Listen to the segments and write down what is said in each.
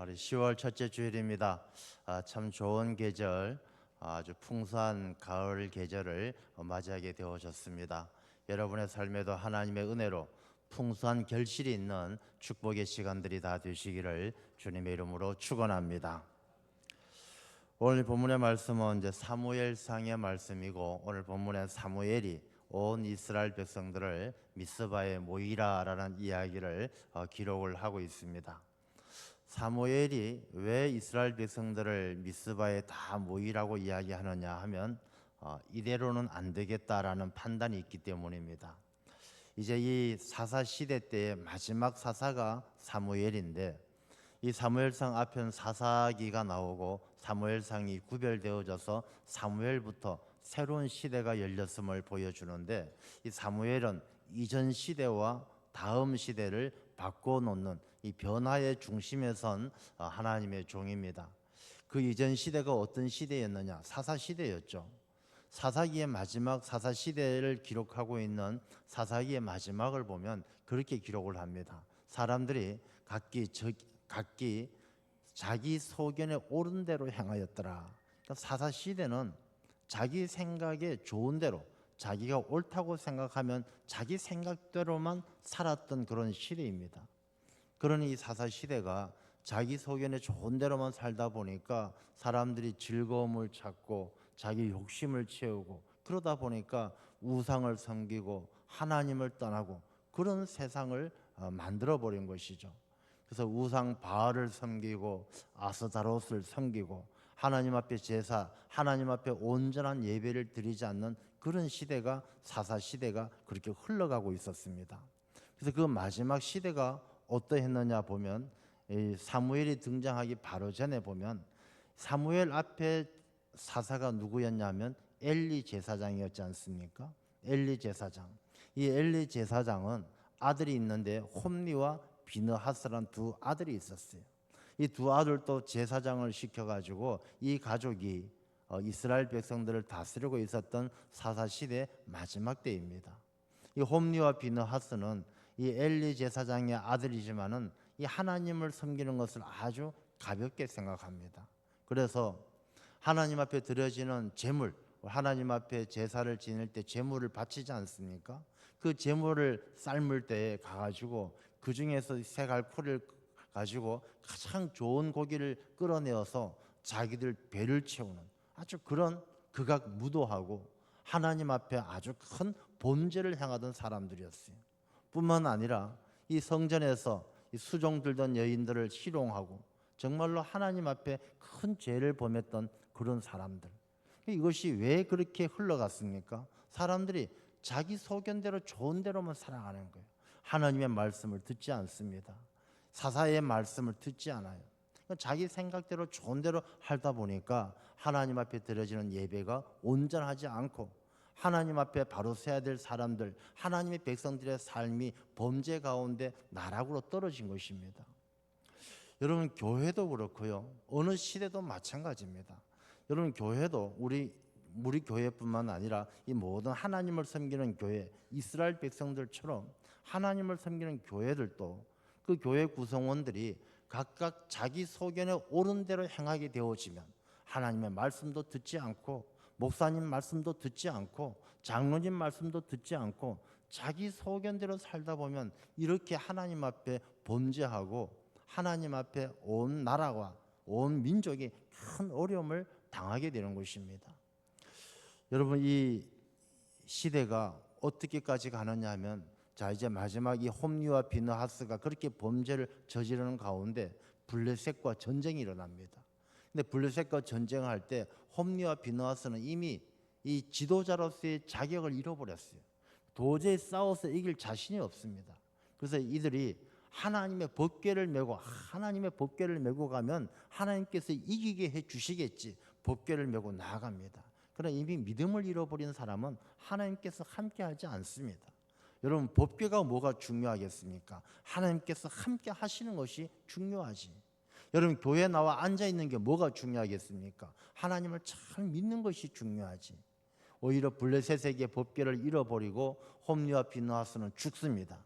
우리 10월 첫째 주일입니다. 참 좋은 계절, 아주 풍성한 가을 계절을 맞이하게 되어졌습니다. 여러분의 삶에도 하나님의 은혜로 풍성한 결실이 있는 축복의 시간들이 다 되시기를 주님의 이름으로 축원합니다. 오늘 본문의 말씀은 이제 사무엘상의 말씀이고, 오늘 본문의 사무엘이 온 이스라엘 백성들을 미스바에 모이라라는 이야기를 기록을 하고 있습니다. 사무엘이 왜 이스라엘 백성들을 미스바에 다 모이라고 이야기하느냐 하면 이대로는 안 되겠다라는 판단이 있기 때문입니다. 이제 이 사사 시대 때의 마지막 사사가 사무엘인데, 이 사무엘상 앞에는 사사기가 나오고 사무엘상이 구별되어져서 사무엘부터 새로운 시대가 열렸음을 보여주는데, 이 사무엘은 이전 시대와 다음 시대를 바꿔놓는 이 변화의 중심에 선 하나님의 종입니다. 그 이전 시대가 어떤 시대였느냐? 사사 시대였죠. 사사기의 마지막 사사 시대를 기록하고 있는 사사기의 마지막을 보면 그렇게 기록을 합니다. 사람들이 각기 자기 소견에 옳은 대로 행하였더라. 그러니까 사사 시대는 자기 생각에 좋은 대로, 자기가 옳다고 생각하면 자기 생각대로만 살았던 그런 시대입니다. 그러니 이 사사 시대가 자기 소견에 좋은 대로만 살다 보니까 사람들이 즐거움을 찾고 자기 욕심을 채우고, 그러다 보니까 우상을 섬기고 하나님을 떠나고 그런 세상을 만들어 버린 것이죠. 그래서 우상 바알을 섬기고 아스타롯을 섬기고 하나님 앞에 제사, 하나님 앞에 온전한 예배를 드리지 않는 그런 시대가, 사사 시대가 그렇게 흘러가고 있었습니다. 그래서 그 마지막 시대가 어떠했느냐 보면, 이 사무엘이 등장하기 바로 전에 보면 사무엘 앞에 사사가 누구였냐면 엘리 제사장이었지 않습니까? 엘리 제사장. 이 엘리 제사장은 아들이 있는데 홈리와 비느하스란 두 아들이 있었어요. 이 두 아들도 제사장을 시켜가지고 이 가족이 이스라엘 백성들을 다스리고 있었던 사사시대 마지막 때입니다. 이 홈리와 비느하스는 이 엘리 제사장의 아들이지만은 이 하나님을 섬기는 것을 아주 가볍게 생각합니다. 그래서 하나님 앞에 드려지는 제물, 하나님 앞에 제사를 지낼 때 제물을 바치지 않습니까? 그 제물을 삶을 때에 가가지고 그 중에서 색알코를 가지고 가장 좋은 고기를 끌어내어서 자기들 배를 채우는 아주 그런 극악무도하고 하나님 앞에 아주 큰 범죄를 행하던 사람들이었어요. 뿐만 아니라 이 성전에서 이 수종 들던 여인들을 희롱하고 정말로 하나님 앞에 큰 죄를 범했던 그런 사람들. 이것이 왜 그렇게 흘러갔습니까? 사람들이 자기 소견대로 좋은 대로만 살아가는 거예요. 하나님의 말씀을 듣지 않습니다. 사사의 말씀을 듣지 않아요. 자기 생각대로 좋은 대로 하다 보니까 하나님 앞에 드려지는 예배가 온전하지 않고, 하나님 앞에 바로 서야 될 사람들, 하나님의 백성들의 삶이 범죄 가운데 나락으로 떨어진 것입니다. 여러분, 교회도 그렇고요, 어느 시대도 마찬가지입니다. 여러분, 교회도 우리 교회뿐만 아니라 이 모든 하나님을 섬기는 교회, 이스라엘 백성들처럼 하나님을 섬기는 교회들도 그 교회 구성원들이 각각 자기 소견에 옳은 대로 행하게 되어지면 하나님의 말씀도 듣지 않고, 목사님 말씀도 듣지 않고, 장로님 말씀도 듣지 않고 자기 소견대로 살다 보면 이렇게 하나님 앞에 범죄하고 하나님 앞에 온 나라와 온 민족이 큰 어려움을 당하게 되는 것입니다. 여러분, 이 시대가 어떻게까지 가느냐 하면, 자, 이제 마지막 이 홈리와 비느하스가 그렇게 범죄를 저지르는 가운데 블레셋과 전쟁이 일어납니다. 근데 블레셋과 전쟁할 때 홈리와 비느하스는 이미 이 지도자로서의 자격을 잃어버렸어요. 도저히 싸워서 이길 자신이 없습니다. 그래서 이들이 하나님의 법궤를 메고 가면 하나님께서 이기게 해 주시겠지, 법궤를 메고 나아갑니다. 그러나 이미 믿음을 잃어버린 사람은 하나님께서 함께하지 않습니다. 여러분, 법궤가 뭐가 중요하겠습니까? 하나님께서 함께 하시는 것이 중요하지. 여러분, 교회에 나와 앉아있는 게 뭐가 중요하겠습니까? 하나님을 잘 믿는 것이 중요하지. 오히려 블레셋에게 법궤를 잃어버리고 홈리와 비느하스는 죽습니다.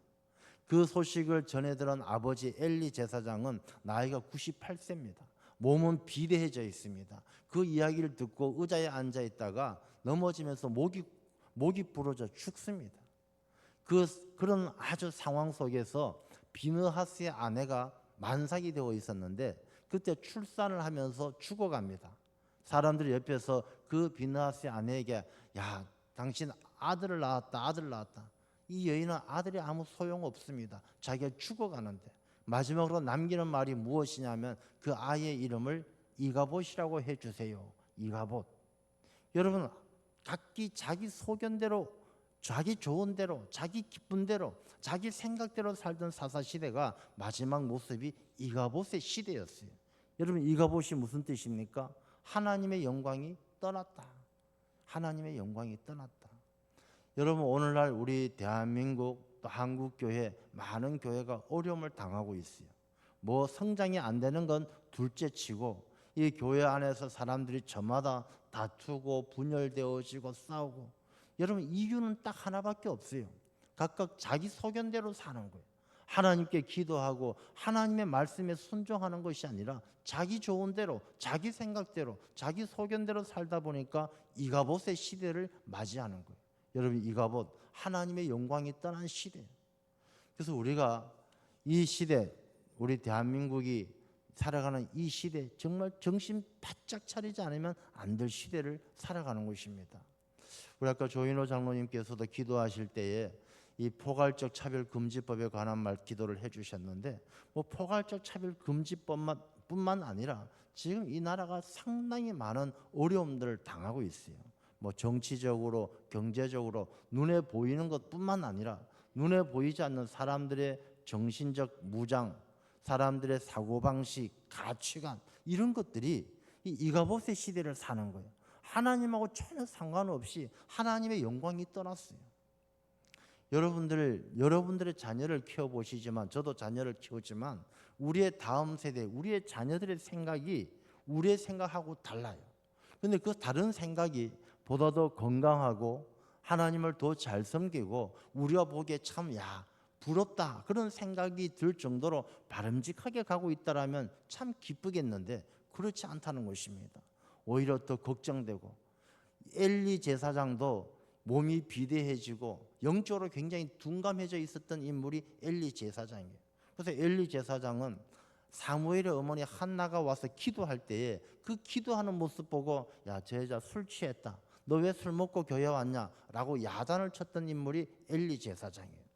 그 소식을 전해 들은 아버지 엘리 제사장은 나이가 98세입니다. 몸은 비대해져 있습니다. 그 이야기를 듣고 의자에 앉아 있다가 넘어지면서 목이 부러져 죽습니다. 그런 아주 상황 속에서 비느하스의 아내가 만삭이 되어 있었는데 그때 출산을 하면서 죽어갑니다. 사람들이 옆에서 그 비느하스의 아내에게 야, 당신 아들을 낳았다, 아들 낳았다. 이 여인은 아들이 아무 소용없습니다. 자기가 죽어가는데 마지막으로 남기는 말이 무엇이냐면 그 아이의 이름을 이가봇이라고 해주세요. 이가봇. 여러분 각기 자기 소견대로 자기 좋은 대로 자기 기쁜 대로 자기 생각대로 살던 사사시대가 마지막 모습이 이가봇의 시대였어요. 여러분 이가봇이 무슨 뜻입니까? 하나님의 영광이 떠났다. 하나님의 영광이 떠났다. 여러분 오늘날 우리 대한민국 또 한국교회 많은 교회가 어려움을 당하고 있어요. 뭐 성장이 안 되는 건 둘째치고 이 교회 안에서 사람들이 저마다 다투고 분열되어지고 싸우고 여러분 이유는 딱 하나밖에 없어요. 각각 자기 소견대로 사는 거예요. 하나님께 기도하고 하나님의 말씀에 순종하는 것이 아니라 자기 좋은 대로 자기 생각대로 자기 소견대로 살다 보니까 이가봇의 시대를 맞이하는 거예요. 여러분 이가봇 하나님의 영광이 떠난 시대예요. 그래서 우리가 이 시대 우리 대한민국이 살아가는 이 시대 정말 정신 바짝 차리지 않으면 안 될 시대를 살아가는 것입니다. 우리 아까 조인호 장로님께서도 기도하실 때에 이 포괄적 차별금지법에 관한 말 기도를 해주셨는데 뭐 포괄적 차별금지법뿐만 아니라 지금 이 나라가 상당히 많은 어려움들을 당하고 있어요. 뭐 정치적으로 경제적으로 눈에 보이는 것뿐만 아니라 눈에 보이지 않는 사람들의 정신적 무장, 사람들의 사고방식, 가치관 이런 것들이 이가봇의 시대를 사는 거예요. 하나님하고 전혀 상관없이 하나님의 영광이 떠났어요. 여러분들의 자녀를 키워보시지만 저도 자녀를 키우지만 우리의 다음 세대, 우리의 자녀들의 생각이 우리의 생각하고 달라요. 그런데 그 다른 생각이 보다 더 건강하고 하나님을 더 잘 섬기고 우리가 보기에 참 부럽다 그런 생각이 들 정도로 바람직하게 가고 있다라면 참 기쁘겠는데 그렇지 않다는 것입니다. 오히려 더 걱정되고 엘리 제사장도 몸이 비대해지고 영적으로 굉장히 둔감해져 있었던 인물이 엘리 제사장이에요. 그래서 엘리 제사장은 사무엘의 어머니 한나가 와서 기도할 때에 그 기도하는 모습 보고 저 여자 술 취했다. 너 왜 술 먹고 교회 왔냐? 라고 야단을 쳤던 인물이 엘리 제사장이에요.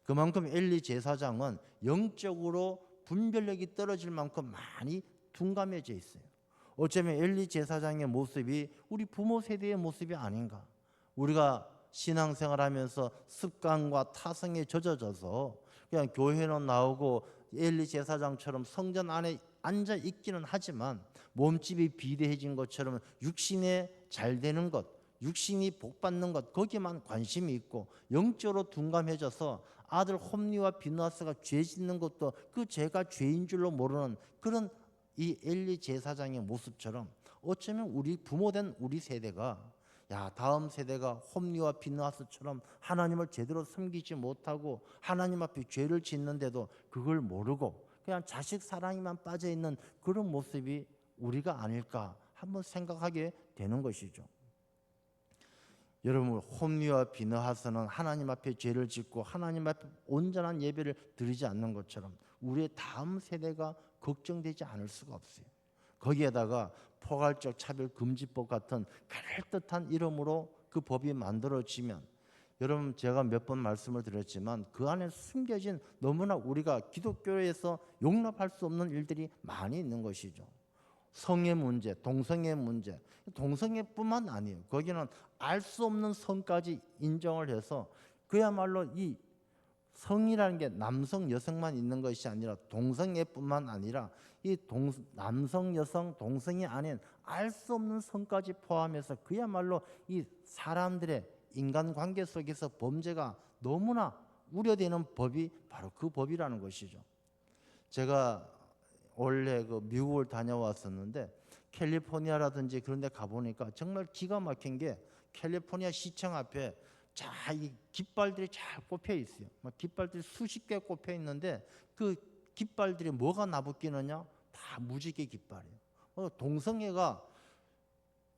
그만큼 엘리 제사장은 영적으로 분별력이 떨어질 만큼 많이 둔감해져 있어요. 어쩌면 엘리 제사장의 모습이 우리 부모 세대의 모습이 아닌가. 우리가 신앙생활하면서 습관과 타성에 젖어져서 그냥 교회는 나오고 엘리 제사장처럼 성전 안에 앉아 있기는 하지만 몸집이 비대해진 것처럼 육신에 잘 되는 것, 육신이 복받는 것 거기만 관심이 있고 영적으로 둔감해져서 아들 홈리와 비느하스가 죄 짓는 것도 그 죄가 죄인 줄로 모르는 그런 이 엘리 제사장의 모습처럼 어쩌면 우리 부모된 우리 세대가 다음 세대가 홈리와 비느하스처럼 하나님을 제대로 섬기지 못하고 하나님 앞에 죄를 짓는데도 그걸 모르고 그냥 자식 사랑에만 빠져있는 그런 모습이 우리가 아닐까 한번 생각하게 되는 것이죠. 여러분 홈리와 비느하스는 하나님 앞에 죄를 짓고 하나님 앞에 온전한 예배를 드리지 않는 것처럼 우리의 다음 세대가 걱정되지 않을 수가 없어요. 거기에다가 포괄적 차별금지법 같은 그럴듯한 이름으로 그 법이 만들어지면 여러분 제가 몇 번 말씀을 드렸지만 그 안에 숨겨진 너무나 우리가 기독교에서 용납할 수 없는 일들이 많이 있는 것이죠. 성의 문제, 동성애 문제, 동성애뿐만 아니에요. 거기는 알 수 없는 성까지 인정을 해서 그야말로 이 성이라는 게 남성, 여성만 있는 것이 아니라 동성애뿐만 아니라 이 남성, 여성, 동성애 아닌 알 수 없는 성까지 포함해서 그야말로 이 사람들의 인간관계 속에서 범죄가 너무나 우려되는 법이 바로 그 법이라는 것이죠. 제가 원래 그 미국을 다녀왔었는데 캘리포니아라든지 그런 데 가보니까 정말 기가 막힌 게 캘리포니아 시청 앞에 이 깃발들이 잘 꼽혀 있어요. 막 깃발들이 수십 개 꼽혀 있는데 그 깃발들이 뭐가 나부끼느냐? 다 무지개 깃발이에요. 동성애가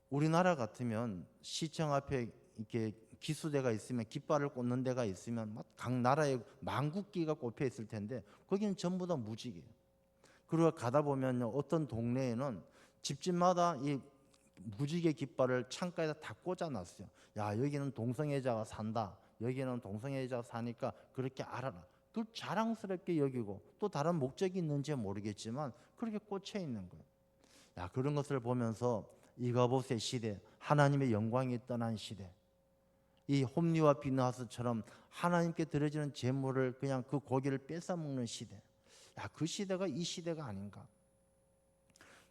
우리나라 같으면 시청 앞에 이렇게 기수대가 있으면 깃발을 꽂는 데가 있으면 각 나라에 만국기가 꼽혀 있을 텐데 거기는 전부 다 무지개예요. 그리고 가다 보면 어떤 동네에는 집집마다 이 무지개 깃발을 창가에다 다 꽂아놨어요. 야, 여기는 동성애자가 산다. 여기는 동성애자가 사니까 그렇게 알아라. 그걸 자랑스럽게 여기고 또 다른 목적이 있는지 모르겠지만 그렇게 꽂혀 있는 거예요. 야, 그런 것을 보면서 이가봇의 시대, 하나님의 영광이 떠난 시대, 이 홈리와 비느하스처럼 하나님께 드려지는 제물을 그냥 그 고기를 뺏어 먹는 시대. 야, 그 시대가 이 시대가 아닌가?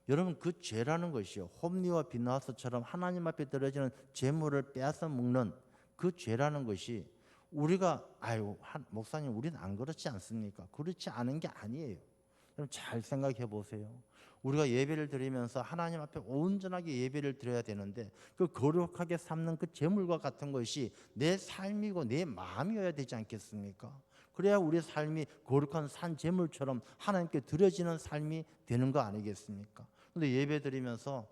여러분, 그 죄라는 것이요, 홈리와 비느하스처럼 하나님 앞에 드려지는 제물을 빼앗아 먹는 그 죄라는 것이 우리가 목사님 우리는 안 그렇지 않습니까? 그렇지 않은 게 아니에요. 여러분 잘 생각해 보세요. 우리가 예배를 드리면서 하나님 앞에 온전하게 예배를 드려야 되는데 그 거룩하게 삼는 그 제물과 같은 것이 내 삶이고 내 마음이어야 되지 않겠습니까? 그래야 우리 삶이 거룩한 산 제물처럼 하나님께 드려지는 삶이 되는 거 아니겠습니까? 근데 예배 드리면서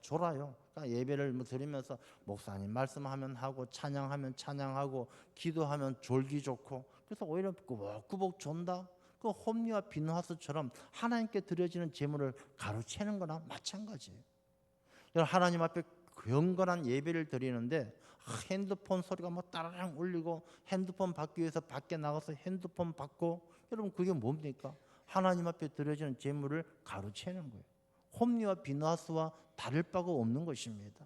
졸아요. 그러니까 예배를 드리면서 목사님 말씀하면 하고 찬양하면 찬양하고 기도하면 졸기 좋고 그래서 오히려 꾸벅꾸벅 존다. 그 홈리와 비느하스처럼 하나님께 드려지는 제물을 가로채는 거나 마찬가지예요. 하나님 앞에 경건한 예배를 드리는데 핸드폰 소리가 따라랑 울리고 핸드폰 받기 위해서 밖에 나가서 핸드폰 받고, 여러분 그게 뭡니까? 하나님 앞에 드려지는 제물을 가로채는 거예요. 홈리와 비느하스와 다를 바가 없는 것입니다.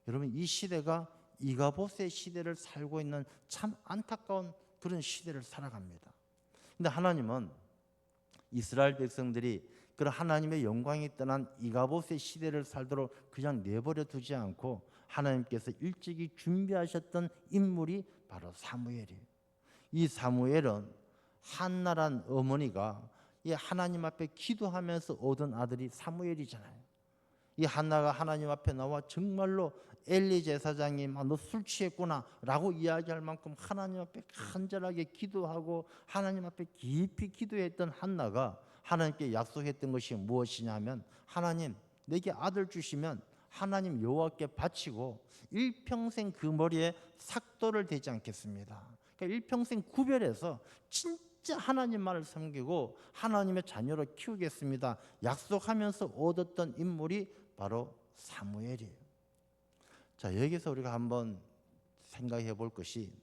여러분 이 시대가 이가봇의 시대를 살고 있는 참 안타까운 그런 시대를 살아갑니다. 근데 하나님은 이스라엘 백성들이 그런 하나님의 영광이 떠난 이가봇의 시대를 살도록 그냥 내버려 두지 않고 하나님께서 일찍이 준비하셨던 인물이 바로 사무엘이에요. 이 사무엘은 한나란 어머니가 이 하나님 앞에 기도하면서 얻은 아들이 사무엘이잖아요. 이 한나가 하나님 앞에 나와 정말로 엘리 제사장이 너 술 취했구나 라고 이야기할 만큼 하나님 앞에 간절하게 기도하고 하나님 앞에 깊이 기도했던 한나가 하나님께 약속했던 것이 무엇이냐면, 하나님 내게 아들 주시면 하나님 여호와께 바치고 일평생 그 머리에 삭도를 대지 않겠습니다. 그러니까 일평생 구별해서 진짜 하나님만을 섬기고 하나님의 자녀로 키우겠습니다 약속하면서 얻었던 인물이 바로 사무엘이에요. 자, 여기서 우리가 한번 생각해 볼 것이,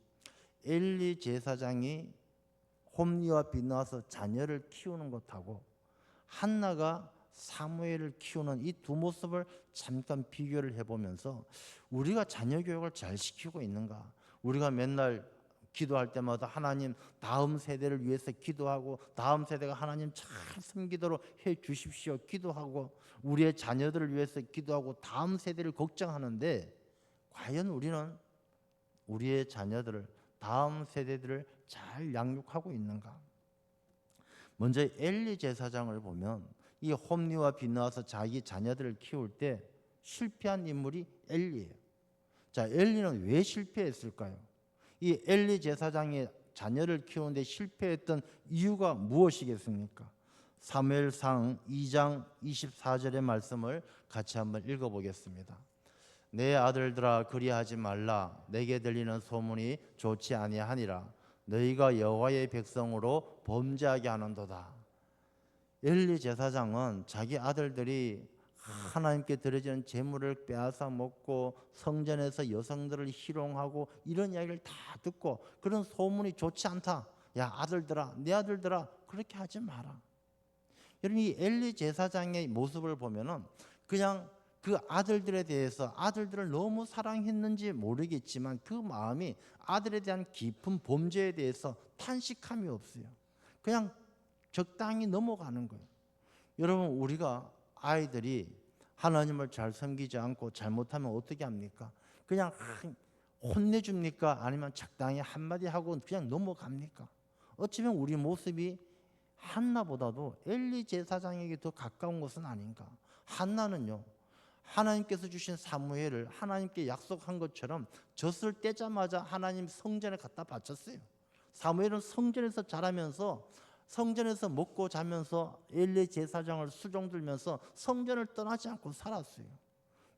엘리 제사장이 홈리와 비느하스 자녀를 키우는 것하고 한나가 사무엘을 키우는 이 두 모습을 잠깐 비교를 해보면서 우리가 자녀 교육을 잘 시키고 있는가? 우리가 맨날 기도할 때마다 하나님 다음 세대를 위해서 기도하고 다음 세대가 하나님 잘 섬기도록 해 주십시오 기도하고 우리의 자녀들을 위해서 기도하고 다음 세대를 걱정하는데, 과연 우리는 우리의 자녀들을, 다음 세대들을 잘 양육하고 있는가? 먼저 엘리 제사장을 보면 이 홈리와 비느하스 자기 자녀들을 키울 때 실패한 인물이 엘리예요. 자, 엘리는 왜 실패했을까요? 이 엘리 제사장의 자녀를 키우는데 실패했던 이유가 무엇이겠습니까? 사무엘상 2장 24절의 말씀을 같이 한번 읽어보겠습니다. 내 아들들아 그리하지 말라. 내게 들리는 소문이 좋지 아니하니라. 너희가 여호와의 백성으로 범죄하게 하는도다. 엘리 제사장은 자기 아들들이 하나님께 드려지는 제물을 빼앗아 먹고 성전에서 여성들을 희롱하고 이런 이야기를 다 듣고 그런 소문이 좋지 않다. 야, 아들들아, 내 아들들아, 그렇게 하지 마라. 여러분, 이 엘리 제사장의 모습을 보면은 그냥 그 아들들에 대해서 아들들을 너무 사랑했는지 모르겠지만 그 마음이 아들에 대한 깊은 범죄에 대해서 탄식함이 없어요. 그냥 적당히 넘어가는 거예요. 여러분, 우리가 아이들이 하나님을 잘 섬기지 않고 잘못하면 어떻게 합니까? 그냥 혼내줍니까? 아니면 적당히 한마디 하고 그냥 넘어갑니까? 어쩌면 우리 모습이 한나보다도 엘리 제사장에게 더 가까운 것은 아닌가? 한나는요, 하나님께서 주신 사무엘을 하나님께 약속한 것처럼 젖을 떼자마자 하나님 성전에 갖다 바쳤어요. 사무엘은 성전에서 자라면서 성전에서 먹고 자면서 엘리 제사장을 수종 들면서 성전을 떠나지 않고 살았어요.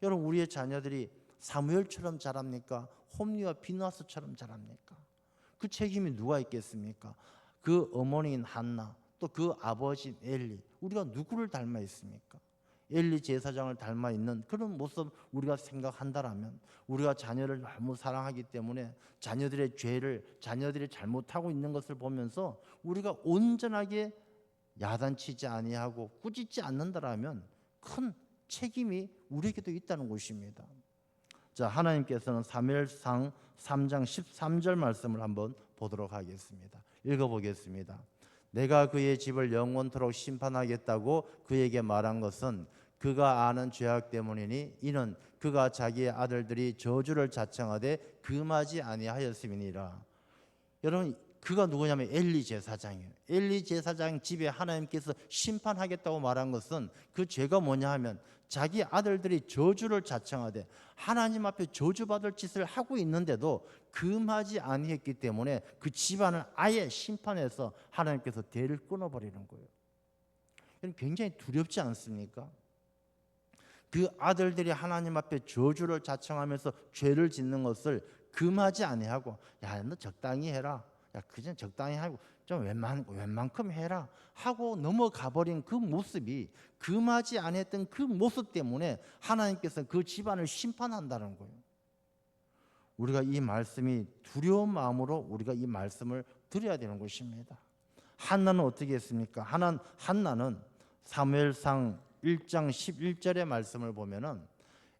여러분, 우리의 자녀들이 사무엘처럼 자랍니까? 홈리와 비누아스처럼 자랍니까? 그 책임이 누가 있겠습니까? 그 어머니인 한나, 또 그 아버지인 엘리, 우리가 누구를 닮아 있습니까? 엘리 제사장을 닮아 있는 그런 모습 우리가 생각한다라면, 우리가 자녀를 너무 사랑하기 때문에 자녀들의 죄를, 자녀들이 잘못하고 있는 것을 보면서 우리가 온전하게 야단치지 아니하고 꾸짖지 않는다라면 큰 책임이 우리에게도 있다는 것입니다. 자, 하나님께서는 사무엘상 3장 13절 말씀을 한번 보도록 하겠습니다. 읽어보겠습니다. 내가 그의 집을 영원토록 심판하겠다고 그에게 말한 것은 그가 아는 죄악 때문이니 이는 그가 자기의 아들들이 저주를 자청하되 금하지 아니하였음이니라. 여러분, 그가 누구냐면 엘리 제사장이에요. 엘리 제사장 집에 하나님께서 심판하겠다고 말한 것은 그 죄가 뭐냐 하면 자기 아들들이 저주를 자청하되 하나님 앞에 저주받을 짓을 하고 있는데도 금하지 아니했기 때문에 그 집안을 아예 심판해서 하나님께서 대를 끊어버리는 거예요. 굉장히 두렵지 않습니까? 그 아들들이 하나님 앞에 저주를 자청하면서 죄를 짓는 것을 금하지 아니하고, 야, 너 적당히 해라, 야, 그전 적당히 하고 좀 웬만큼 해라 하고 넘어가 버린 그 모습이, 금하지 않았던 그 모습 때문에 하나님께서 그 집안을 심판한다는 거예요. 우리가 이 말씀이 두려운 마음으로 우리가 이 말씀을 드려야 되는 것입니다. 한나는 어떻게 했습니까? 한나는 사무엘상 1장 11절의 말씀을 보면은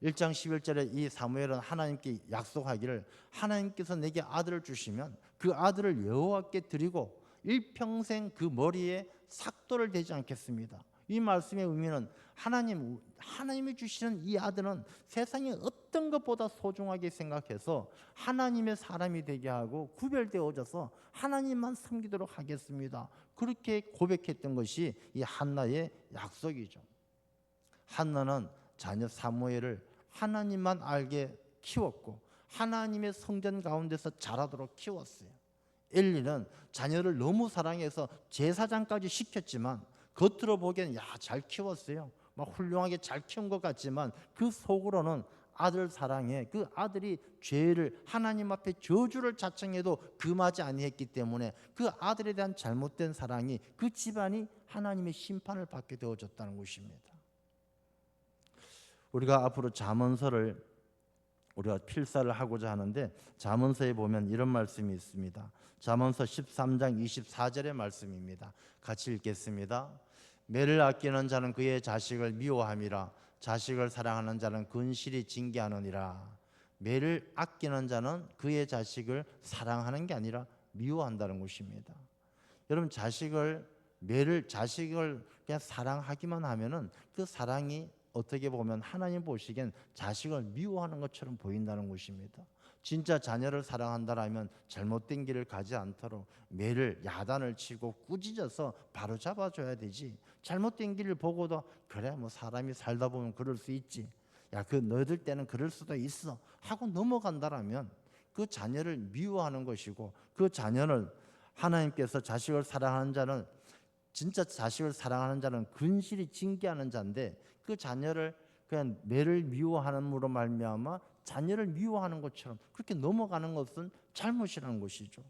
1장 11절에 이 사무엘은 하나님께 약속하기를, 하나님께서 내게 아들을 주시면 그 아들을 여호와께 드리고 일평생 그 머리에 삭도를 대지 않겠습니다. 이 말씀의 의미는 하나님이 주시는 이 아들은 세상의 어떤 것보다 소중하게 생각해서 하나님의 사람이 되게 하고 구별되어져서 하나님만 섬기도록 하겠습니다. 그렇게 고백했던 것이 이 한나의 약속이죠. 한나는 자녀 사무엘을 하나님만 알게 키웠고 하나님의 성전 가운데서 자라도록 키웠어요. 엘리는 자녀를 너무 사랑해서 제사장까지 시켰지만 겉으로 보기엔 잘 키웠어요. 막 훌륭하게 잘 키운 것 같지만 그 속으로는 아들 사랑에 그 아들이 죄를 하나님 앞에 저주를 자청해도 금하지 아니했기 때문에 그 아들에 대한 잘못된 사랑이 그 집안이 하나님의 심판을 받게 되어졌다는 것입니다. 우리가 앞으로 잠언서를 우리가 필사를 하고자 하는데, 잠언서에 보면 이런 말씀이 있습니다. 잠언서 13장 24절의 말씀입니다. 같이 읽겠습니다. 매를 아끼는 자는 그의 자식을 미워함이라 자식을 사랑하는 자는 근실이 징계하느니라. 매를 아끼는 자는 그의 자식을 사랑하는 게 아니라 미워한다는 것입니다. 여러분, 자식을 그냥 사랑하기만 하면은 그 사랑이 어떻게 보면 하나님 보시기엔 자식을 미워하는 것처럼 보인다는 것입니다. 진짜 자녀를 사랑한다라면 잘못된 길을 가지 않도록 매를 야단을 치고 꾸짖어서 바로 잡아줘야 되지. 잘못된 길을 보고도 그래 뭐 사람이 살다 보면 그럴 수 있지, 야 그 너희들 때는 그럴 수도 있어 하고 넘어간다라면 그 자녀를 미워하는 것이고, 그 자녀를 하나님께서 자식을 사랑하는 자는, 진짜 자식을 사랑하는 자는 근실이 징계하는 자인데 그 자녀를 그냥 매를 미워하는으로 말미암아 자녀를 미워하는 것처럼 그렇게 넘어가는 것은 잘못이라는 것이죠.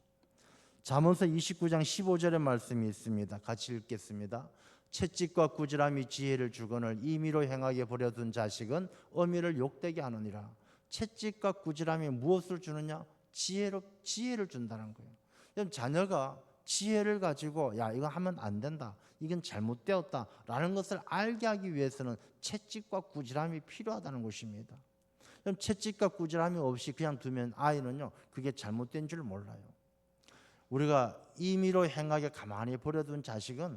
잠언서 29장 15절의 말씀이 있습니다. 같이 읽겠습니다. 채찍과 꾸지람이 지혜를 주거늘 임의로 행하게 버려둔 자식은 어미를 욕되게 하느니라. 채찍과 꾸지람이 무엇을 주느냐? 지혜를 준다는 거예요. 그럼 자녀가 지혜를 가지고 야 이거 하면 안 된다, 이건 잘못되었다 라는 것을 알게 하기 위해서는 채찍과 꾸지람이 필요하다는 것입니다. 그럼 채찍과 꾸지람이 없이 그냥 두면 아이는요 그게 잘못된 줄 몰라요. 우리가 임의로 행하게 가만히 버려둔 자식은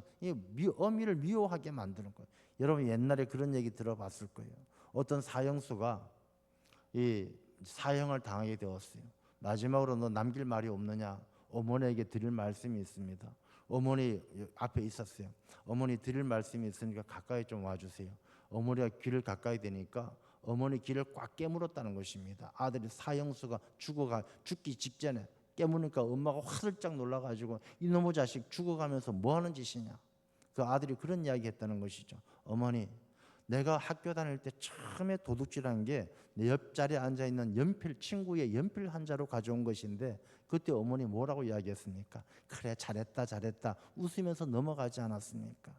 어미를 미워하게 만드는 거예요. 여러분 옛날에 그런 얘기 들어봤을 거예요. 어떤 사형수가 이 사형을 당하게 되었어요. 마지막으로 너 남길 말이 없느냐, 어머니에게 드릴 말씀이 있습니다. 어머니 앞에 있었어요. 어머니 드릴 말씀이 있으니까 가까이 좀 와주세요. 어머니가 귀를 가까이 대니까 어머니 귀를 꽉 깨물었다는 것입니다. 아들이 사형수가 죽기 직전에 깨무니까 엄마가 화들짝 놀라가지고 이놈의 자식 죽어가면서 뭐 하는 짓이냐. 그 아들이 그런 이야기 했다는 것이죠. 어머니, 내가 학교 다닐 때 처음에 도둑질한 게 내 옆자리에 앉아있는 친구의 연필 한 자루 가져온 것인데 그때 어머니 뭐라고 이야기했습니까? 그래, 잘했다 웃으면서 넘어가지 않았습니까?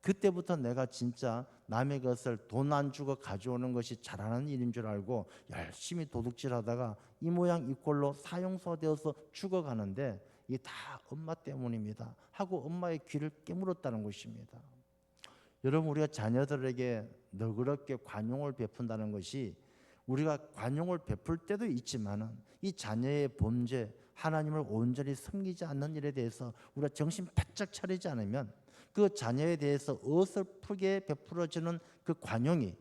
그때부터 내가 진짜 남의 것을 돈 안 주고 가져오는 것이 잘하는 일인 줄 알고 열심히 도둑질하다가 이 모양 이 꼴로 사형수가 되어서 죽어가는데 이게 다 엄마 때문입니다 하고 엄마의 귀를 깨물었다는 것입니다. 여러분, 우리가 자녀들에게 너그럽게 관용을 베푼다는 것이 우리가 관용을 베풀 때도 있지만은 이 자녀의 범죄, 하나님을 온전히 섬기지 않는 일에 대해서 우리가 정신 바짝 차리지 않으면 그 자녀에 대해서 어설프게 베풀어지는 그 관용이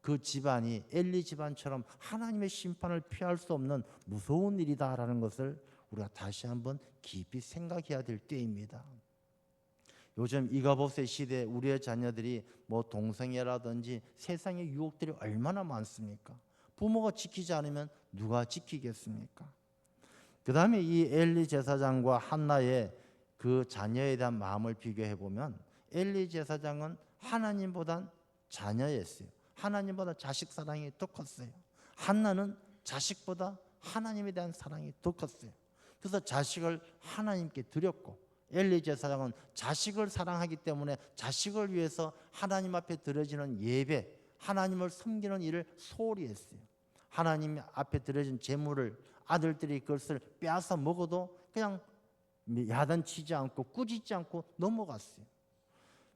그 집안이 엘리 집안처럼 하나님의 심판을 피할 수 없는 무서운 일이다라는 것을 우리가 다시 한번 깊이 생각해야 될 때입니다. 요즘 이가봇의 시대에 우리의 자녀들이 뭐 동성애라든지 세상의 유혹들이 얼마나 많습니까? 부모가 지키지 않으면 누가 지키겠습니까? 그 다음에 이 엘리 제사장과 한나의 그 자녀에 대한 마음을 비교해 보면 엘리 제사장은 하나님보단 자녀였어요. 하나님보다 자식 사랑이 더 컸어요. 한나는 자식보다 하나님에 대한 사랑이 더 컸어요. 그래서 자식을 하나님께 드렸고 엘리 제사장은 자식을 사랑하기 때문에 자식을 위해서 하나님 앞에 드려지는 예배, 하나님을 섬기는 일을 소홀히 했어요. 하나님 앞에 드려진 제물을 아들들이 그것을 빼앗아 먹어도 그냥 야단치지 않고 꾸짖지 않고 넘어갔어요.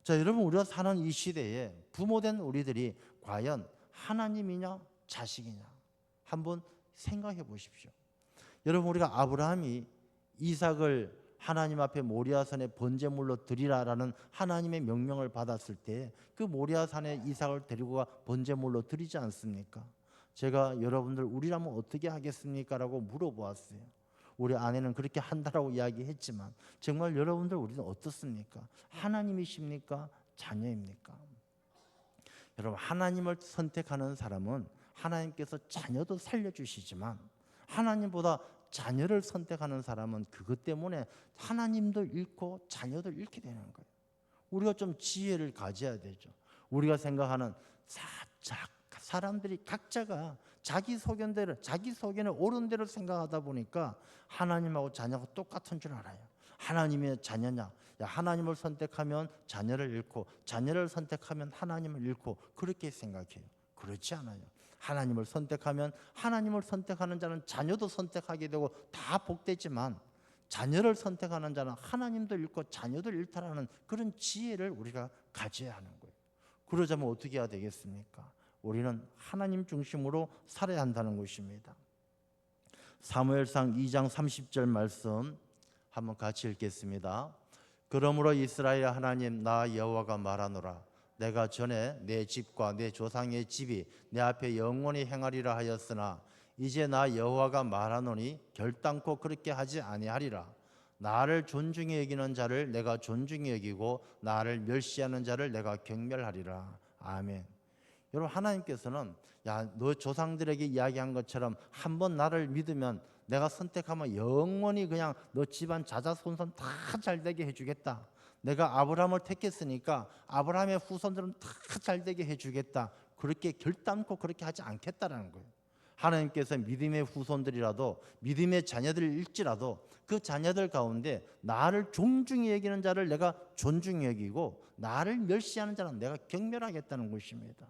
자, 여러분, 우리가 사는 이 시대에 부모된 우리들이 과연 하나님이냐 자식이냐 한번 생각해 보십시오. 여러분, 우리가 아브라함이 이삭을 하나님 앞에 모리아산에 번제물로 드리라라는 하나님의 명령을 받았을 때 그 모리아산에 이삭을 데리고 가 번제물로 드리지 않습니까? 제가 여러분들 우리라면 어떻게 하겠습니까? 라고 물어보았어요. 우리 아내는 그렇게 한다라고 이야기했지만 정말 여러분들 우리는 어떻습니까? 하나님이십니까? 자녀입니까? 여러분, 하나님을 선택하는 사람은 하나님께서 자녀도 살려주시지만 하나님보다 자녀를 선택하는 사람은 그것 때문에 하나님도 잃고 자녀도 잃게 되는 거예요. 우리가 좀 지혜를 가져야 되죠. 우리가 생각하는 사람들이 각자가 자기 소견에 옳은 대로 생각하다 보니까 하나님하고 자녀가 똑같은 줄 알아요. 하나님의 자녀냐? 야, 하나님을 선택하면 자녀를 잃고 자녀를 선택하면 하나님을 잃고 그렇게 생각해요. 그렇지 않아요. 하나님을 선택하면 하나님을 선택하는 자는 자녀도 선택하게 되고 다 복되지만 자녀를 선택하는 자는 하나님도 잃고 자녀도 잃다라는 그런 지혜를 우리가 가져야 하는 거예요. 그러자면 어떻게 해야 되겠습니까? 우리는 하나님 중심으로 살아야 한다는 것입니다. 사무엘상 2장 30절 말씀 한번 같이 읽겠습니다. 그러므로 이스라엘 하나님 나 여호와가 말하노라. 내가 전에 내 집과 내 조상의 집이 내 앞에 영원히 행하리라 하였으나 이제 나 여호와가 말하노니 결단코 그렇게 하지 아니하리라. 나를 존중히 여기는 자를 내가 존중히 여기고 나를 멸시하는 자를 내가 경멸하리라. 아멘. 여러분, 하나님께서는 야, 너 조상들에게 이야기한 것처럼 한번 나를 믿으면 내가 선택하면 영원히 그냥 너 집안 자자손손 다 잘되게 해주겠다. 내가 아브라함을 택했으니까 아브라함의 후손들은 다 잘되게 해주겠다. 그렇게 결단코 그렇게 하지 않겠다라는 거예요. 하나님께서 믿음의 후손들이라도 믿음의 자녀들을 잃지라도 그 자녀들 가운데 나를 존중히 여기는 자를 내가 존중히 여기고 나를 멸시하는 자는 내가 경멸하겠다는 것입니다.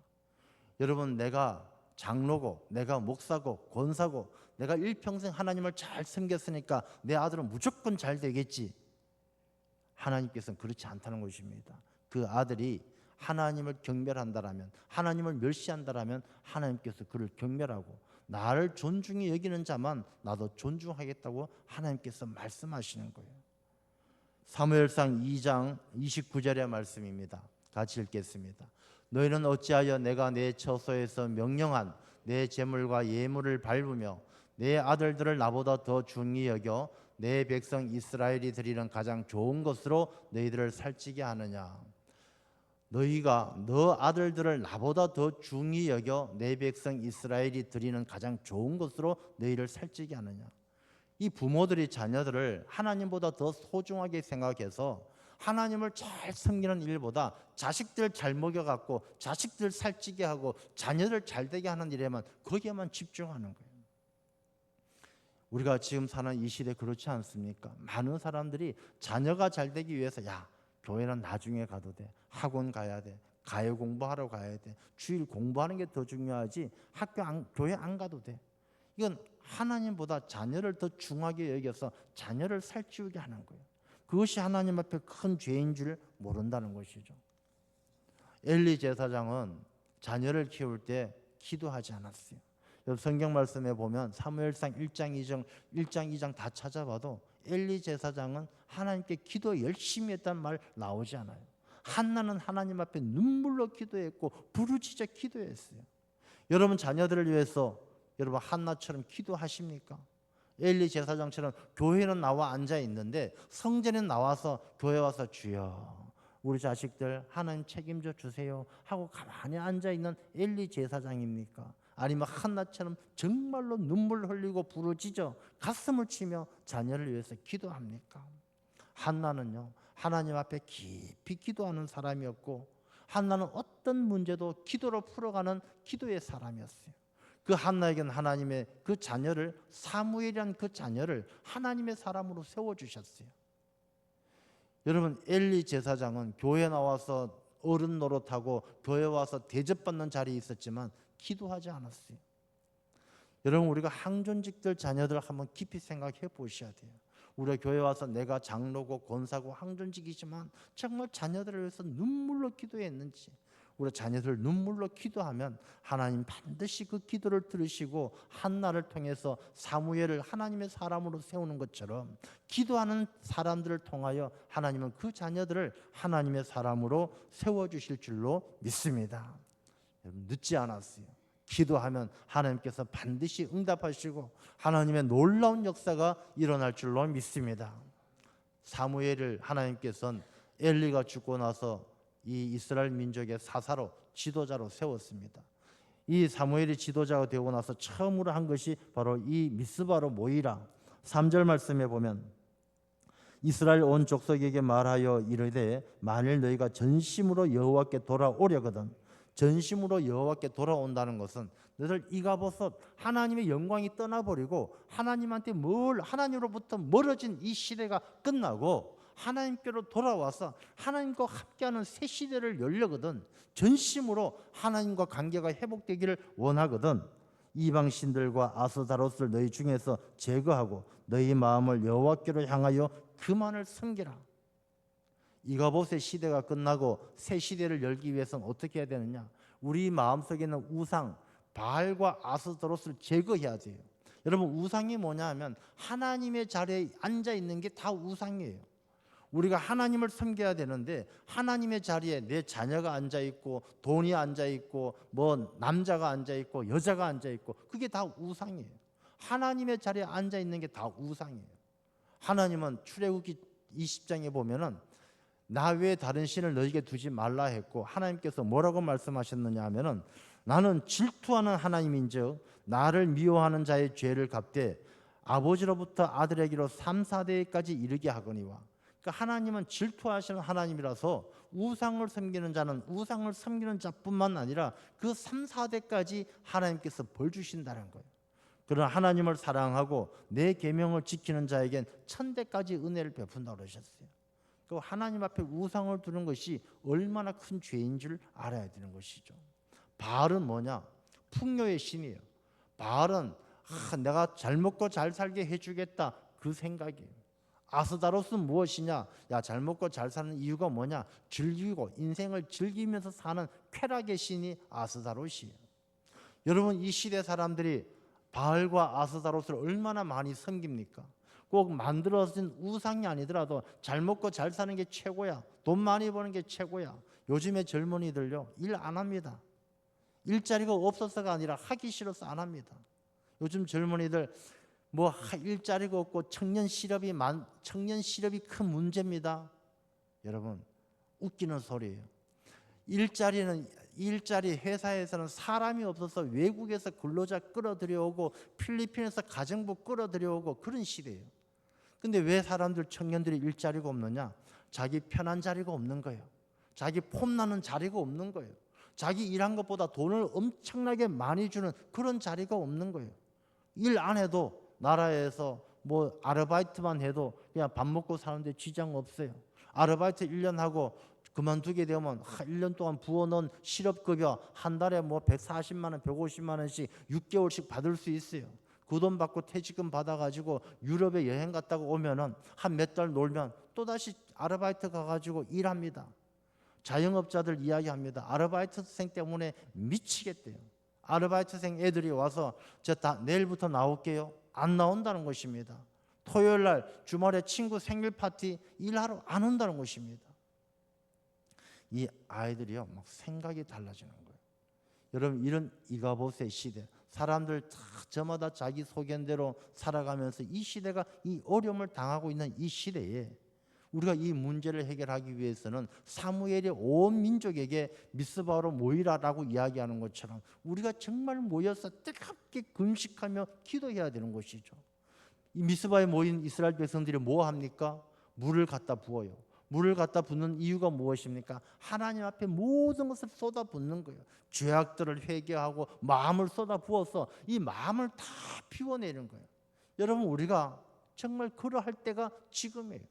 여러분, 내가 장로고 내가 목사고 권사고 내가 일평생 하나님을 잘 섬겼으니까 내 아들은 무조건 잘 되겠지. 하나님께서는 그렇지 않다는 것입니다. 그 아들이 하나님을 경멸한다라면, 하나님을 멸시한다라면 하나님께서 그를 경멸하고 나를 존중히 여기는 자만 나도 존중하겠다고 하나님께서 말씀하시는 거예요. 사무엘상 2장 29절의 말씀입니다. 같이 읽겠습니다. 너희는 어찌하여 내가 내 처소에서 명령한 내 제물과 예물을 밟으며 내 아들들을 나보다 더 중히 여겨 내 백성 이스라엘이 드리는 가장 좋은 것으로 너희들을 살찌게 하느냐? 너희가 너 아들들을 나보다 더 중히 여겨 내 백성 이스라엘이 드리는 가장 좋은 것으로 너희를 살찌게 하느냐? 이 부모들이 자녀들을 하나님보다 더 소중하게 생각해서 하나님을 잘 섬기는 일보다 자식들 잘 먹여갖고 자식들 살찌게 하고 자녀들 잘 되게 하는 일에만 거기에만 집중하는 거예요. 우리가 지금 사는 이 시대 그렇지 않습니까? 많은 사람들이 자녀가 잘 되기 위해서 야, 교회는 나중에 가도 돼. 학원 가야 돼. 가요 공부하러 가야 돼. 주일 공부하는 게 더 중요하지 교회 안 가도 돼. 이건 하나님보다 자녀를 더 중하게 여겨서 자녀를 살찌우게 하는 거예요. 그것이 하나님 앞에 큰 죄인 줄 모른다는 것이죠. 엘리 제사장은 자녀를 키울 때 기도하지 않았어요. 성경 말씀에 보면 사무엘상 1장 2장 다 찾아봐도 엘리 제사장은 하나님께 기도 열심히 했다는 말 나오지 않아요. 한나는 하나님 앞에 눈물로 기도했고 부르짖어 기도했어요. 여러분 자녀들을 위해서 여러분 한나처럼 기도하십니까? 엘리 제사장처럼 교회는 나와 앉아 있는데 성전에 나와서 교회 와서 주여 우리 자식들 하나님 책임져 주세요 하고 가만히 앉아 있는 엘리 제사장입니까? 아니면 한나처럼 정말로 눈물 흘리고 부르짖어 가슴을 치며 자녀를 위해서 기도합니까? 한나는요 하나님 앞에 깊이 기도하는 사람이었고 한나는 어떤 문제도 기도로 풀어가는 기도의 사람이었어요. 그 한나에게는 하나님의 그 자녀를 사무엘이란 그 자녀를 하나님의 사람으로 세워주셨어요. 여러분 엘리 제사장은 교회 나와서 어른 노릇하고 교회 와서 대접받는 자리에 있었지만 기도하지 않았어요. 여러분 우리가 항존직들 자녀들 한번 깊이 생각해 보셔야 돼요. 우리 교회 와서 내가 장로고 권사고 항존직이지만 정말 자녀들을 위해서 눈물로 기도했는지 우리 자녀들 눈물로 기도하면 하나님 반드시 그 기도를 들으시고 한나를 통해서 사무엘을 하나님의 사람으로 세우는 것처럼 기도하는 사람들을 통하여 하나님은 그 자녀들을 하나님의 사람으로 세워주실 줄로 믿습니다. 여러분 늦지 않았어요. 기도하면 하나님께서 반드시 응답하시고 하나님의 놀라운 역사가 일어날 줄로 믿습니다. 사무엘을 하나님께서는 엘리가 죽고 나서 이 이스라엘 민족의 사사로 지도자로 세웠습니다. 이 사무엘이 지도자가 되고 나서 처음으로 한 것이 바로 이 미스바로 모이라. 3절 말씀에 보면 이스라엘 온 족속에게 말하여 이르되 만일 너희가 전심으로 여호와께 돌아오려거든. 전심으로 여호와께 돌아온다는 것은 너희들 이가봇 하나님의 영광이 떠나버리고 하나님으로부터 멀어진 이 시대가 끝나고 하나님께로 돌아와서 하나님과 함께하는 새 시대를 열려거든 전심으로 하나님과 관계가 회복되기를 원하거든 이방 신들과 아스다롯을 너희 중에서 제거하고 너희 마음을 여호와께로 향하여 그만을 섬기라. 이가봇의 시대가 끝나고 새 시대를 열기 위해서는 어떻게 해야 되느냐? 우리 마음속에 있는 우상 바알과 아스다롯을 제거해야 돼요. 여러분 우상이 뭐냐 하면 하나님의 자리에 앉아 있는 게 다 우상이에요. 우리가 하나님을 섬겨야 되는데 하나님의 자리에 내 자녀가 앉아있고 돈이 앉아있고 뭐 남자가 앉아있고 여자가 앉아있고 그게 다 우상이에요. 하나님의 자리에 앉아있는 게 다 우상이에요. 하나님은 출애굽기 20장에 보면은 나 외에 다른 신을 너희에게 두지 말라 했고 하나님께서 뭐라고 말씀하셨느냐 하면은 나는 질투하는 하나님인즉 나를 미워하는 자의 죄를 갚되 아버지로부터 아들에게로 3, 4대까지 이르게 하거니와. 그러니까 하나님은 질투하시는 하나님이라서 우상을 섬기는 자는 우상을 섬기는 자뿐만 아니라 그 3, 4대까지 하나님께서 벌 주신다는 거예요. 그러나 하나님을 사랑하고 내 계명을 지키는 자에겐 1000대까지 은혜를 베푼다고 그러셨어요. 그 하나님 앞에 우상을 두는 것이 얼마나 큰 죄인 줄 알아야 되는 것이죠. 바알은 뭐냐? 풍요의 신이에요. 바알은 내가 잘 먹고 잘 살게 해주겠다 그 생각이에요. 아스다롯은 무엇이냐? 야, 잘 먹고 잘 사는 이유가 뭐냐? 즐기고 인생을 즐기면서 사는 쾌락의 신이 아스다롯이에요. 여러분 이 시대 사람들이 바알과 아스다롯을 얼마나 많이 섬깁니까? 꼭 만들어진 우상이 아니더라도 잘 먹고 잘 사는 게 최고야. 돈 많이 버는 게 최고야. 요즘의 젊은이들요 일 안 합니다. 일자리가 없어서가 아니라 하기 싫어서 안 합니다. 요즘 젊은이들 뭐 일자리가 없고 청년 실업이 큰 문제입니다. 여러분, 웃기는 소리예요. 일자리 회사에서는 사람이 없어서 외국에서 근로자 끌어들여오고 필리핀에서 가정부 끌어들여오고 그런 시대예요. 근데 왜 사람들 청년들이 일자리가 없느냐? 자기 편한 자리가 없는 거예요. 자기 폼나는 자리가 없는 거예요. 자기 일한 것보다 돈을 엄청나게 많이 주는 그런 자리가 없는 거예요. 일 안 해도 나라에서 뭐 아르바이트만 해도 그냥 밥 먹고 사는데 지장 없어요. 아르바이트 1년 하고 그만두게 되면 1년 동안 부어놓은 실업급여 한 달에 뭐 140만 원, 150만 원씩 6개월씩 받을 수 있어요. 그 돈 받고 퇴직금 받아가지고 유럽에 여행 갔다가 오면은 한 몇 달 놀면 또다시 아르바이트 가가지고 일합니다. 자영업자들 이야기합니다. 아르바이트생 때문에 미치겠대요. 아르바이트생 애들이 와서 내일부터 나올게요. 안 나온다는 것입니다. 토요일 날 주말에 친구 생일 파티 일하러 안 온다는 것입니다. 이 아이들이요, 막 생각이 달라지는 거예요. 여러분, 이런 이가봇의 시대, 사람들 다 저마다 자기 소견대로 살아가면서 이 시대가 이 어려움을 당하고 있는 이 시대에 우리가 이 문제를 해결하기 위해서는 사무엘이 온 민족에게 미스바로 모이라라고 이야기하는 것처럼 우리가 정말 모여서 뜨겁게 금식하며 기도해야 되는 것이죠. 이 미스바에 모인 이스라엘 백성들이 뭐 합니까? 물을 갖다 부어요. 물을 갖다 붓는 이유가 무엇입니까? 하나님 앞에 모든 것을 쏟아 붓는 거예요. 죄악들을 회개하고 마음을 쏟아 부어서 이 마음을 다 피워내는 거예요. 여러분, 우리가 정말 그러할 때가 지금이에요.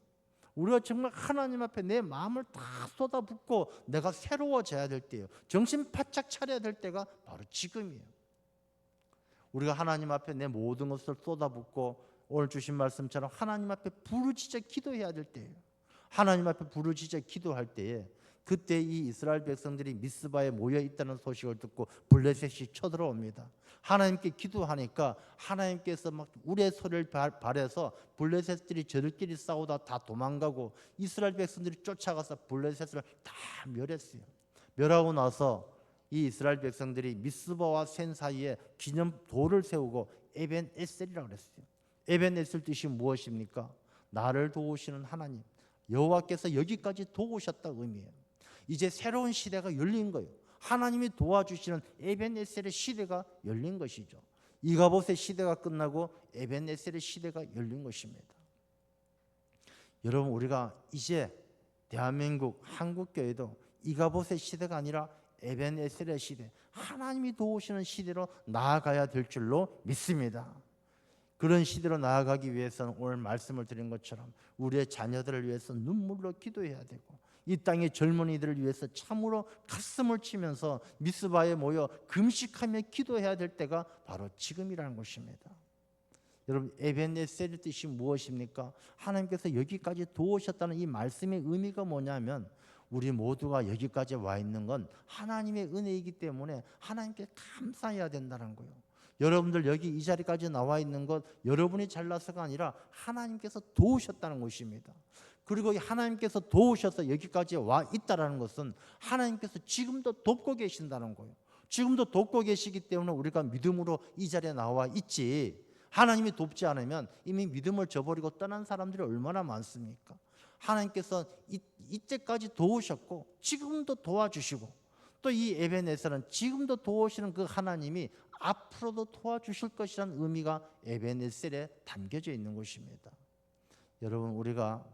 우리가 정말 하나님 앞에 내 마음을 다 쏟아붓고 내가 새로워져야 될 때예요. 정신 바짝 차려야 될 때가 바로 지금이에요. 우리가 하나님 앞에 내 모든 것을 쏟아붓고 오늘 주신 말씀처럼 하나님 앞에 부르짖어 기도해야 될 때예요. 하나님 앞에 부르짖어 기도할 때에 그때 이 이스라엘 백성들이 미스바에 모여 있다는 소식을 듣고 블레셋이 쳐들어옵니다. 하나님께 기도하니까 하나님께서 막 우레 소리를 발해서 블레셋들이 저들끼리 싸우다 다 도망가고 이스라엘 백성들이 쫓아가서 블레셋을 다 멸했어요. 멸하고 나서 이 이스라엘 백성들이 미스바와 센 사이에 기념돌을 세우고 에벤에셀이라고 그랬어요. 에벤에셀 뜻이 무엇입니까? 나를 도우시는 하나님, 여호와께서 여기까지 도우셨다 의미예요. 이제 새로운 시대가 열린 거예요. 하나님이 도와주시는 에벤에셀의 시대가 열린 것이죠. 이가봇의 시대가 끝나고 에벤에셀의 시대가 열린 것입니다. 여러분, 우리가 이제 대한민국 한국교회도 이가봇의 시대가 아니라 에벤에셀의 시대, 하나님이 도우시는 시대로 나아가야 될 줄로 믿습니다. 그런 시대로 나아가기 위해서는 오늘 말씀을 드린 것처럼 우리의 자녀들을 위해서 눈물로 기도해야 되고 이 땅의 젊은이들을 위해서 참으로 가슴을 치면서 미스바에 모여 금식하며 기도해야 될 때가 바로 지금이라는 것입니다. 여러분, 에벤에셀의 뜻이 무엇입니까? 하나님께서 여기까지 도우셨다는 이 말씀의 의미가 뭐냐면 우리 모두가 여기까지 와 있는 건 하나님의 은혜이기 때문에 하나님께 감사해야 된다는 거예요. 여러분들 여기 이 자리까지 나와 있는 것 여러분이 잘나서가 아니라 하나님께서 도우셨다는 것입니다. 그리고 하나님께서 도우셔서 여기까지 와 있다는 것은 하나님께서 지금도 돕고 계신다는 거예요. 지금도 돕고 계시기 때문에 우리가 믿음으로 이 자리에 나와 있지, 하나님이 돕지 않으면 이미 믿음을 저버리고 떠난 사람들이 얼마나 많습니까? 하나님께서 이때까지 도우셨고 지금도 도와주시고 또 이 에벤에셀은 지금도 도우시는 그 하나님이 앞으로도 도와주실 것이라는 의미가 에벤에셀에 담겨져 있는 것입니다. 여러분, 우리가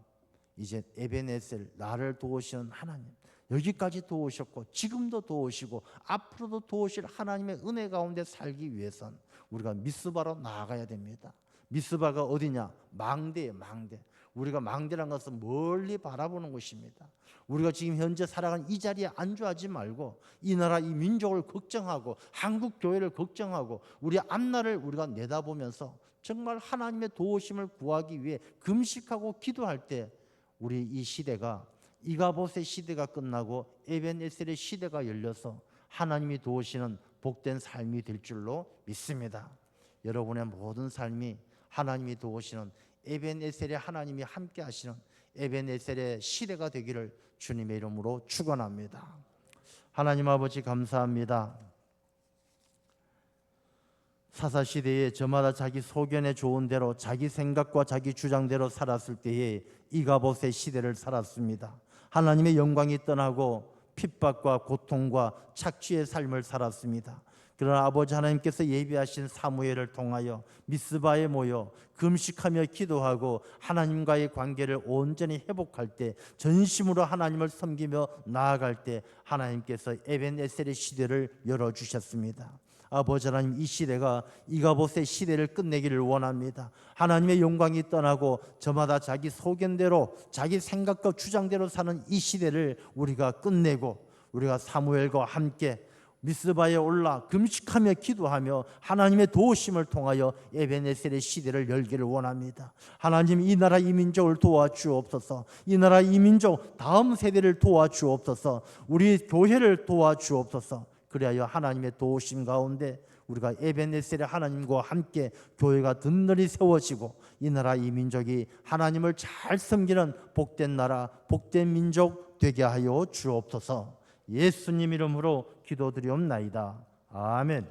이제 에벤에셀, 나를 도우시는 하나님, 여기까지 도우셨고 지금도 도우시고 앞으로도 도우실 하나님의 은혜 가운데 살기 위해선 우리가 미스바로 나아가야 됩니다. 미스바가 어디냐? 망대예요, 망대. 우리가 망대란 것은 멀리 바라보는 것입니다. 우리가 지금 현재 살아가는 이 자리에 안주하지 말고 이 나라, 이 민족을 걱정하고 한국 교회를 걱정하고 우리 앞날을 우리가 내다보면서 정말 하나님의 도우심을 구하기 위해 금식하고 기도할 때 우리 이 시대가 이가봇의 시대가 끝나고 에벤에셀의 시대가 열려서 하나님이 도우시는 복된 삶이 될 줄로 믿습니다. 여러분의 모든 삶이 하나님이 도우시는 에벤에셀의 하나님이 함께 하시는 에벤에셀의 시대가 되기를 주님의 이름으로 축원합니다. 하나님 아버지 감사합니다. 사사시대에 저마다 자기 소견에 좋은 대로 자기 생각과 자기 주장대로 살았을 때에 이가봇의 시대를 살았습니다. 하나님의 영광이 떠나고 핍박과 고통과 착취의 삶을 살았습니다. 그러나 아버지 하나님께서 예비하신 사무엘을 통하여 미스바에 모여 금식하며 기도하고 하나님과의 관계를 온전히 회복할 때, 전심으로 하나님을 섬기며 나아갈 때 하나님께서 에벤에셀의 시대를 열어주셨습니다. 아버지 하나님, 이 시대가 이가봇의 시대를 끝내기를 원합니다. 하나님의 영광이 떠나고 저마다 자기 소견대로 자기 생각과 주장대로 사는 이 시대를 우리가 끝내고, 우리가 사무엘과 함께 미스바에 올라 금식하며 기도하며 하나님의 도우심을 통하여 에벤에셀의 시대를 열기를 원합니다. 하나님, 이 나라 이 민족을 도와주옵소서. 이 나라 이 민족 다음 세대를 도와주옵소서. 우리 교회를 도와주옵소서. 그리하여 하나님의 도우심 가운데 우리가 에벤에셀의 하나님과 함께 교회가 든든히 세워지고 이 나라 이 민족이 하나님을 잘 섬기는 복된 나라, 복된 민족 되게 하여 주옵소서. 예수님 이름으로 기도드리옵나이다. 아멘.